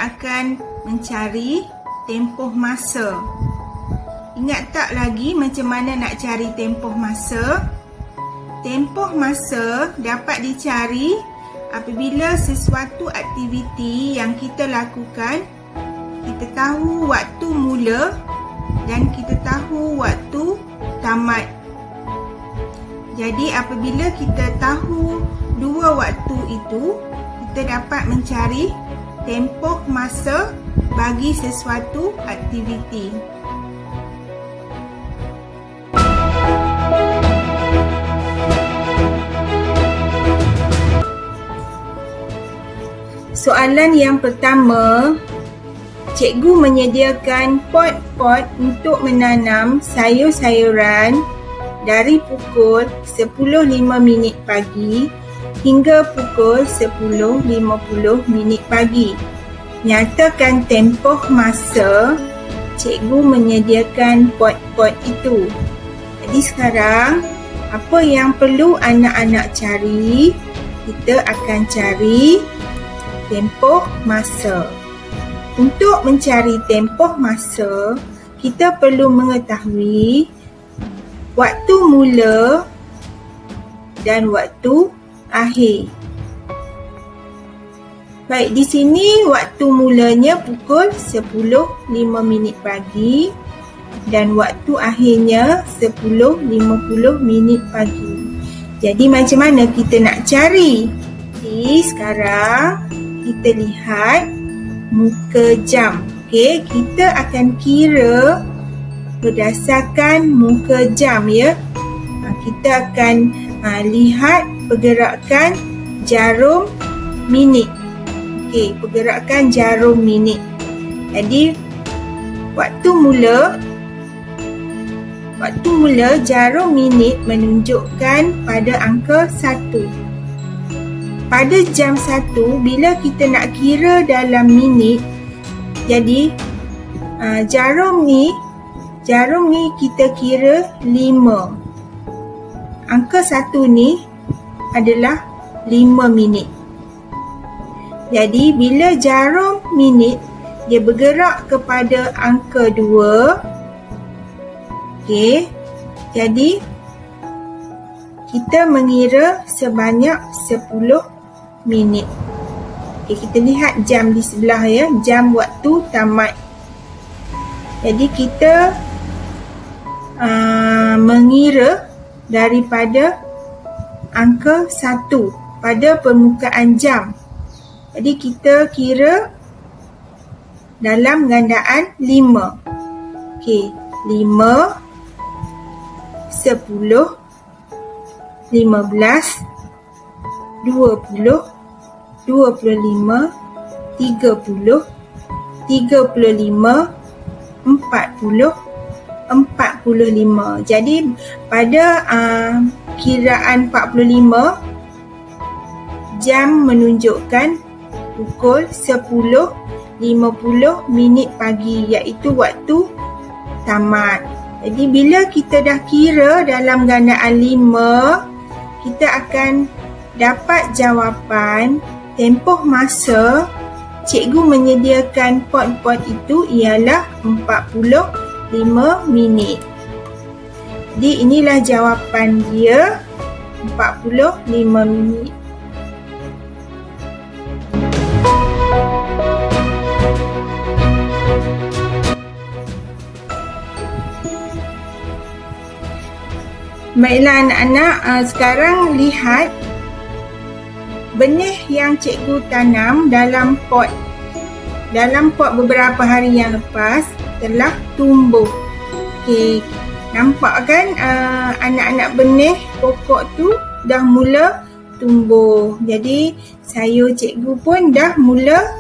akan mencari tempoh masa. Ingat tak lagi macam mana nak cari tempoh masa? Tempoh masa dapat dicari apabila sesuatu aktiviti yang kita lakukan, kita tahu waktu mula dan kita tahu waktu tamat. Jadi apabila kita tahu dua waktu itu, kita dapat mencari tempoh masa bagi sesuatu aktiviti. Soalan yang pertama, cikgu menyediakan pot-pot untuk menanam sayur-sayuran dari pukul 10.05 pagi hingga pukul 10.50 pagi. Nyatakan tempoh masa cikgu menyediakan pot-pot itu. Jadi sekarang, apa yang perlu anak-anak cari? Kita akan cari tempoh masa. Untuk mencari tempoh masa, kita perlu mengetahui waktu mula dan waktu akhir. Baik, di sini waktu mulanya pukul 10.05 pagi dan waktu akhirnya 10.50 pagi. Jadi macam mana kita nak cari? Jadi sekarang kita lihat muka jam. Okey, kita akan kira berdasarkan muka jam ya. Kita akan lihat pergerakan jarum minit. Okey, pergerakan jarum minit. Jadi waktu mula jarum minit menunjukkan pada angka 1. Pada jam 1, bila kita nak kira dalam minit, jadi jarum ni kita kira 5. Angka 1 ni adalah 5 minit. Jadi bila jarum minit dia bergerak kepada angka 2, okey, jadi kita mengira sebanyak 10 minit. Okey, kita lihat jam di sebelah ya, jam waktu tamat. Jadi kita mengira daripada angka 1 pada permukaan jam. Jadi kita kira dalam gandaan 5. Okey, 5, 10, 15, 20, 25, 30, 35, 40, 45. Jadi pada kiraan 45, jam menunjukkan pukul 10.50 pagi, iaitu waktu tamat. Jadi bila kita dah kira dalam gandaan 5, kita akan dapat jawapan tempoh masa cikgu menyediakan pot-pot itu ialah 45 minit. Jadi inilah jawapan dia, 45 minit. Baiklah anak-anak, sekarang lihat benih yang cikgu tanam dalam pot. Dalam pot beberapa hari yang lepas telah tumbuh. Okey, nampak kan anak-anak benih pokok tu dah mula tumbuh. Jadi sayur cikgu pun dah mula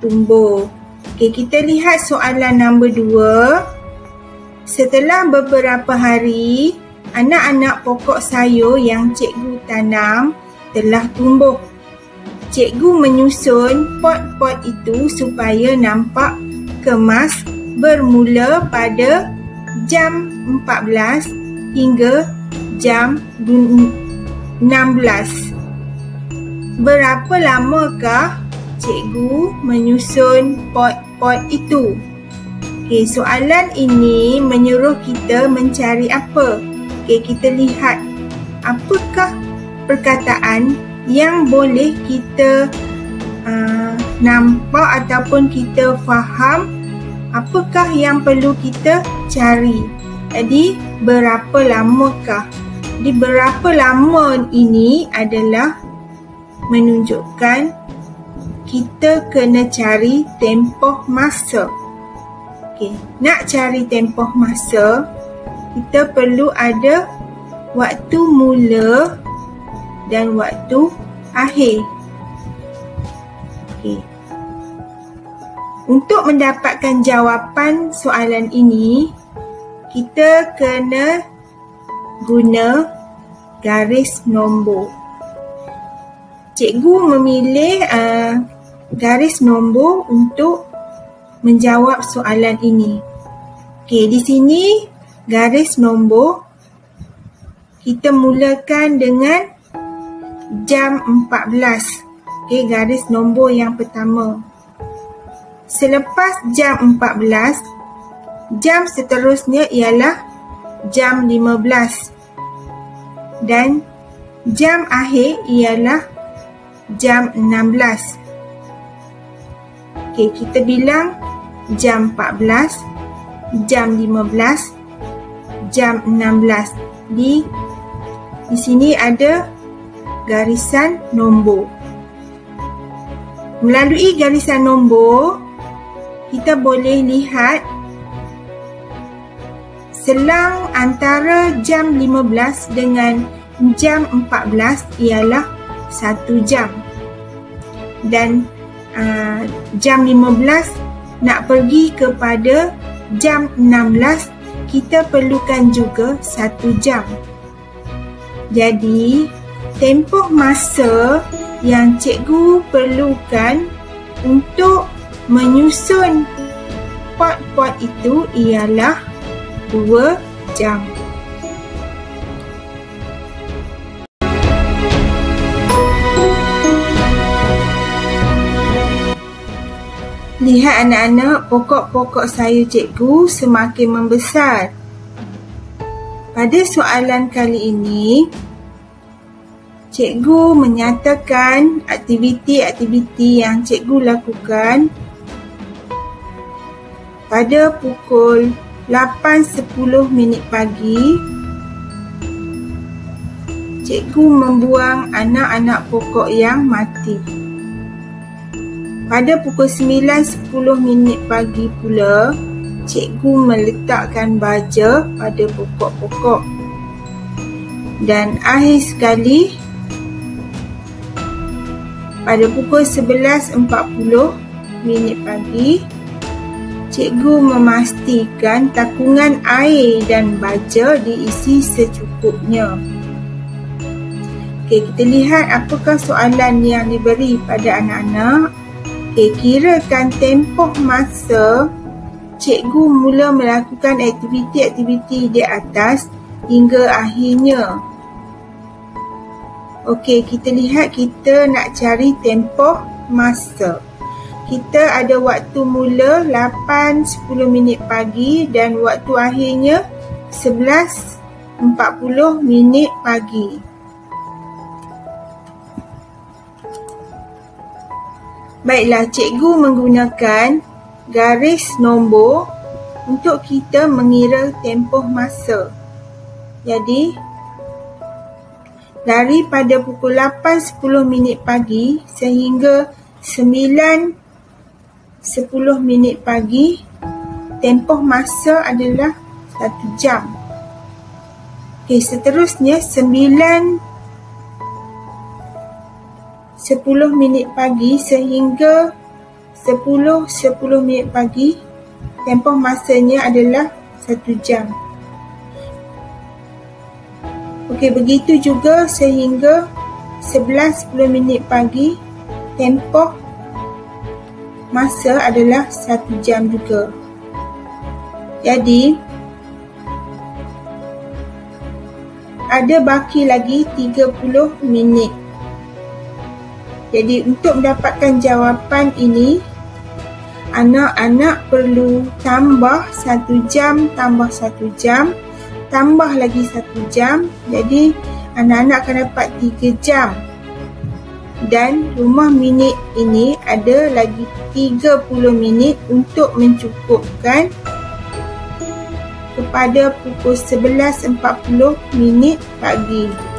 tumbuh. Okey, kita lihat soalan nombor 2. Setelah beberapa hari, anak-anak pokok sayur yang cikgu tanam telah tumbuh. Cikgu menyusun pot-pot itu supaya nampak kemas bermula pada jam 14 hingga jam 16. Berapa lamakah cikgu menyusun pot-pot itu. Okey, soalan ini menyuruh kita mencari apa? Okey, kita lihat apakah perkataan yang boleh kita nampak ataupun kita faham, apakah yang perlu kita cari. Jadi, berapa lamakah? Jadi, berapa lama ini adalah menunjukkan kita kena cari tempoh masa. Okey, nak cari tempoh masa, kita perlu ada waktu mula dan waktu akhir. Okey. Untuk mendapatkan jawapan soalan ini, kita kena guna garis nombor. Cikgu memilih garis nombor untuk menjawab soalan ini. Okey, di sini garis nombor kita mulakan dengan jam 14. Okey, garis nombor yang pertama. Selepas jam 14, jam seterusnya ialah jam 15 dan jam akhir ialah jam 16. Okey, kita bilang jam 14, jam 15, jam 16. Di sini ada garisan nombor. Melalui garisan nombor, kita boleh lihat selang antara jam 15 dengan jam 14 ialah 1 jam. Dan jam 15 nak pergi kepada jam 16, kita perlukan juga 1 jam. Jadi, tempoh masa yang cikgu perlukan untuk menyusun pot-pot itu ialah 2 jam. Lihat anak-anak, pokok-pokok sayur cikgu semakin membesar. Pada soalan kali ini, cikgu menyatakan aktiviti-aktiviti yang cikgu lakukan pada pukul 8.10 pagi. Cikgu membuang anak-anak pokok yang mati. Pada pukul 9.10 pagi pula, cikgu meletakkan baja pada pokok-pokok. Dan akhir sekali, pada pukul 11.40 pagi, cikgu memastikan takungan air dan baja diisi secukupnya. Okey, kita lihat apakah soalan yang diberi pada anak-anak. Okey, kirakan tempoh masa cikgu mula melakukan aktiviti-aktiviti di atas hingga akhirnya. Okey, kita lihat kita nak cari tempoh masa. Kita ada waktu mula 8.10 pagi dan waktu akhirnya 11.40 pagi. Baiklah, cikgu menggunakan garis nombor untuk kita mengira tempoh masa. Jadi, daripada pukul 8.10 pagi sehingga 9.10 pagi, tempoh masa adalah 1 jam. Okey, seterusnya 9.10 pagi sehingga 10.10 pagi, tempoh masanya adalah 1 jam. Okey, begitu juga sehingga 11.10 pagi, tempoh masa adalah 1 jam juga. Jadi, ada baki lagi 30 minit. Jadi untuk mendapatkan jawapan ini, anak-anak perlu tambah 1 jam, tambah 1 jam, tambah lagi 1 jam. Jadi anak-anak akan dapat 3 jam. Dan rumah minit ini ada lagi 30 minit untuk mencukupkan kepada pukul 11.40 pagi.